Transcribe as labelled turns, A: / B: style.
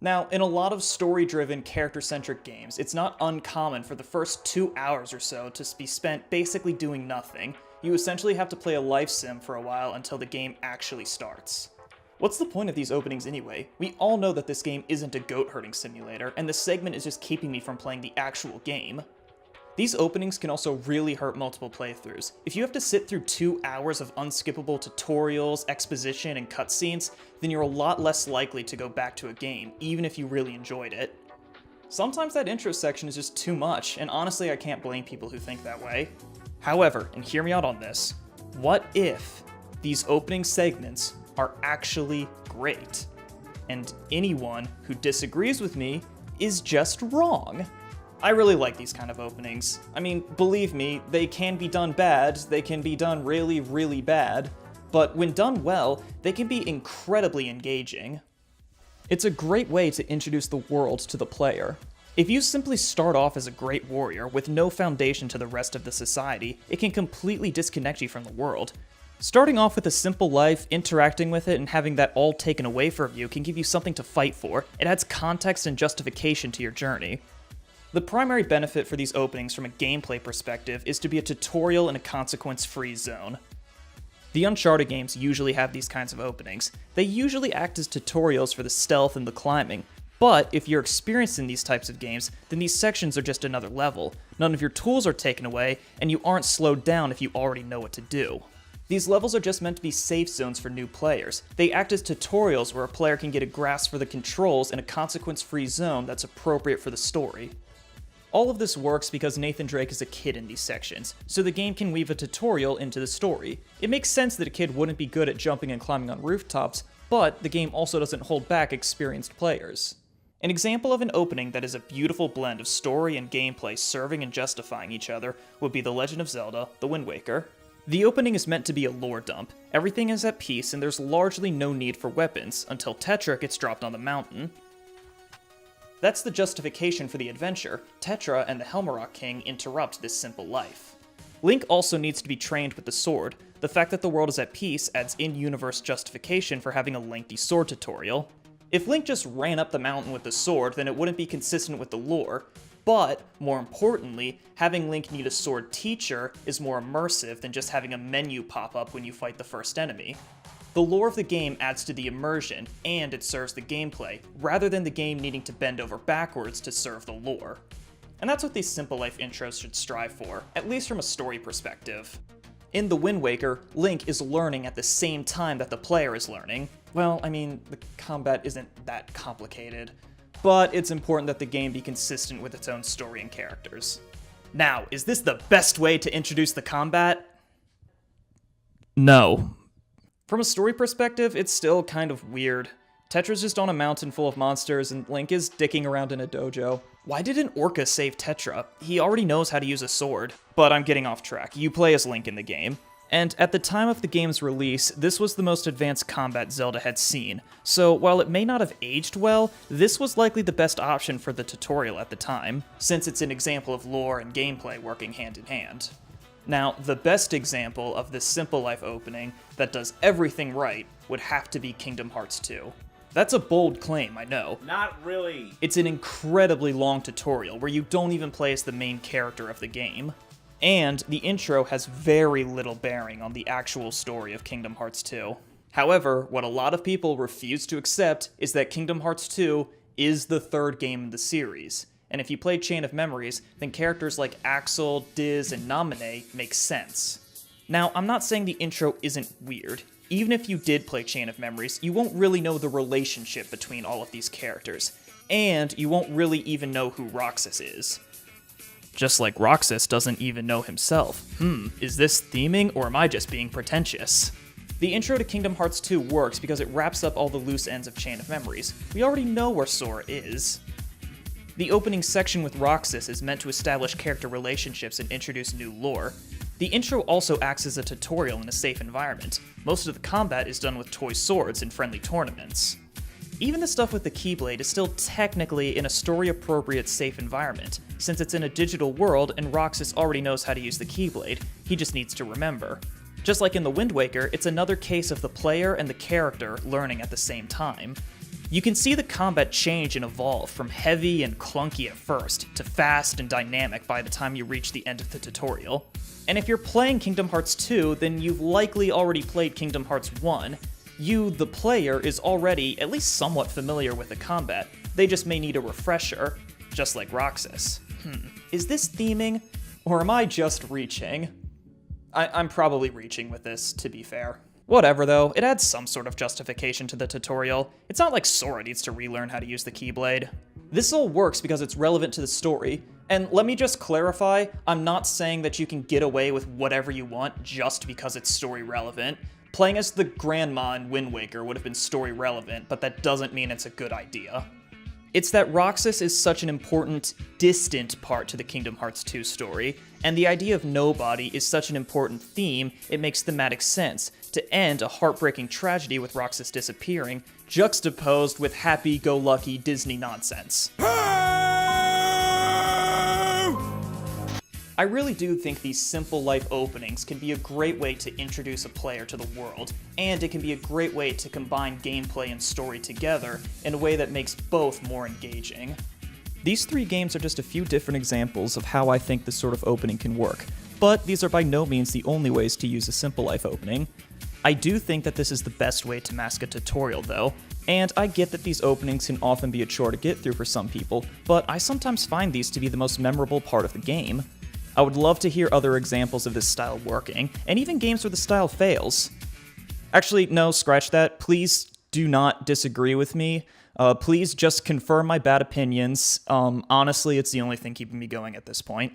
A: Now, in a lot of story-driven, character-centric games, it's not uncommon for the first 2 hours or so to be spent basically doing nothing. You essentially have to play a life sim for a while until the game actually starts. What's the point of these openings anyway? We all know that this game isn't a goat herding simulator, and this segment is just keeping me from playing the actual game. These openings can also really hurt multiple playthroughs. If you have to sit through 2 hours of unskippable tutorials, exposition, and cutscenes, then you're a lot less likely to go back to a game, even if you really enjoyed it. Sometimes that intro section is just too much, and honestly I can't blame people who think that way. However, and hear me out on this, what if these opening segments are actually great? And anyone who disagrees with me is just wrong. I really like these kind of openings. I mean, believe me, they can be done bad, they can be done really, really bad, but when done well, they can be incredibly engaging. It's a great way to introduce the world to the player. If you simply start off as a great warrior with no foundation to the rest of the society, it can completely disconnect you from the world. Starting off with a simple life, interacting with it, and having that all taken away from you can give you something to fight for. It adds context and justification to your journey. The primary benefit for these openings from a gameplay perspective is to be a tutorial in a consequence-free zone. The Uncharted games usually have these kinds of openings. They usually act as tutorials for the stealth and the climbing, but if you're experienced in these types of games, then these sections are just another level. None of your tools are taken away, and you aren't slowed down if you already know what to do. These levels are just meant to be safe zones for new players. They act as tutorials where a player can get a grasp for the controls in a consequence-free zone that's appropriate for the story. All of this works because Nathan Drake is a kid in these sections, so the game can weave a tutorial into the story. It makes sense that a kid wouldn't be good at jumping and climbing on rooftops, but the game also doesn't hold back experienced players. An example of an opening that is a beautiful blend of story and gameplay serving and justifying each other would be The Legend of Zelda: The Wind Waker. The opening is meant to be a lore dump. Everything is at peace and there's largely no need for weapons, until Tetra gets dropped on the mountain. That's the justification for the adventure. Tetra and the Helmarock King interrupt this simple life. Link also needs to be trained with the sword. The fact that the world is at peace adds in-universe justification for having a lengthy sword tutorial. If Link just ran up the mountain with the sword, then it wouldn't be consistent with the lore. But, more importantly, having Link need a sword teacher is more immersive than just having a menu pop up when you fight the first enemy. The lore of the game adds to the immersion, and it serves the gameplay, rather than the game needing to bend over backwards to serve the lore. And that's what these simple life intros should strive for, at least from a story perspective. In The Wind Waker, Link is learning at the same time that the player is learning. Well, I mean, the combat isn't that complicated, but it's important that the game be consistent with its own story and characters. Now, is this the best way to introduce the combat? No. From a story perspective, it's still kind of weird. Tetra's just on a mountain full of monsters, and Link is dicking around in a dojo. Why didn't Orca save Tetra? He already knows how to use a sword. But I'm getting off track. You play as Link in the game. And at the time of the game's release, this was the most advanced combat Zelda had seen. So while it may not have aged well, this was likely the best option for the tutorial at the time, since it's an example of lore and gameplay working hand in hand. Now, the best example of this simple life opening that does everything right would have to be Kingdom Hearts 2. That's a bold claim, I know.
B: Not really.
A: It's an incredibly long tutorial where you don't even play as the main character of the game. And the intro has very little bearing on the actual story of Kingdom Hearts 2. However, what a lot of people refuse to accept is that Kingdom Hearts 2 is the third game in the series. And if you play Chain of Memories, then characters like Axel, Diz, and Naminé make sense. Now, I'm not saying the intro isn't weird. Even if you did play Chain of Memories, you won't really know the relationship between all of these characters. And you won't really even know who Roxas is. Just like Roxas doesn't even know himself. Is this theming, or am I just being pretentious? The intro to Kingdom Hearts 2 works because it wraps up all the loose ends of Chain of Memories. We already know where Sora is. The opening section with Roxas is meant to establish character relationships and introduce new lore. The intro also acts as a tutorial in a safe environment. Most of the combat is done with toy swords in friendly tournaments. Even the stuff with the Keyblade is still technically in a story-appropriate safe environment, since it's in a digital world and Roxas already knows how to use the Keyblade, he just needs to remember. Just like in The Wind Waker, it's another case of the player and the character learning at the same time. You can see the combat change and evolve from heavy and clunky at first to fast and dynamic by the time you reach the end of the tutorial. And if you're playing Kingdom Hearts 2, then you've likely already played Kingdom Hearts 1. You, the player, is already at least somewhat familiar with the combat. They just may need a refresher, just like Roxas. Is this theming, or am I just reaching? I'm probably reaching with this, to be fair. Whatever though, it adds some sort of justification to the tutorial. It's not like Sora needs to relearn how to use the Keyblade. This all works because it's relevant to the story, and let me just clarify, I'm not saying that you can get away with whatever you want just because it's story relevant. Playing as the grandma in Wind Waker would have been story relevant, but that doesn't mean it's a good idea. It's that Roxas is such an important, distant part to the Kingdom Hearts 2 story, and the idea of nobody is such an important theme, it makes thematic sense to end a heartbreaking tragedy with Roxas disappearing, juxtaposed with happy-go-lucky Disney nonsense. I really do think these simple life openings can be a great way to introduce a player to the world, and it can be a great way to combine gameplay and story together in a way that makes both more engaging. These 3 games are just a few different examples of how I think this sort of opening can work, but these are by no means the only ways to use a simple life opening. I do think that this is the best way to mask a tutorial though, and I get that these openings can often be a chore to get through for some people, but I sometimes find these to be the most memorable part of the game. I would love to hear other examples of this style working, and even games where the style fails. Actually, no, scratch that. Please do not disagree with me. Please just confirm my bad opinions. Honestly, it's the only thing keeping me going at this point.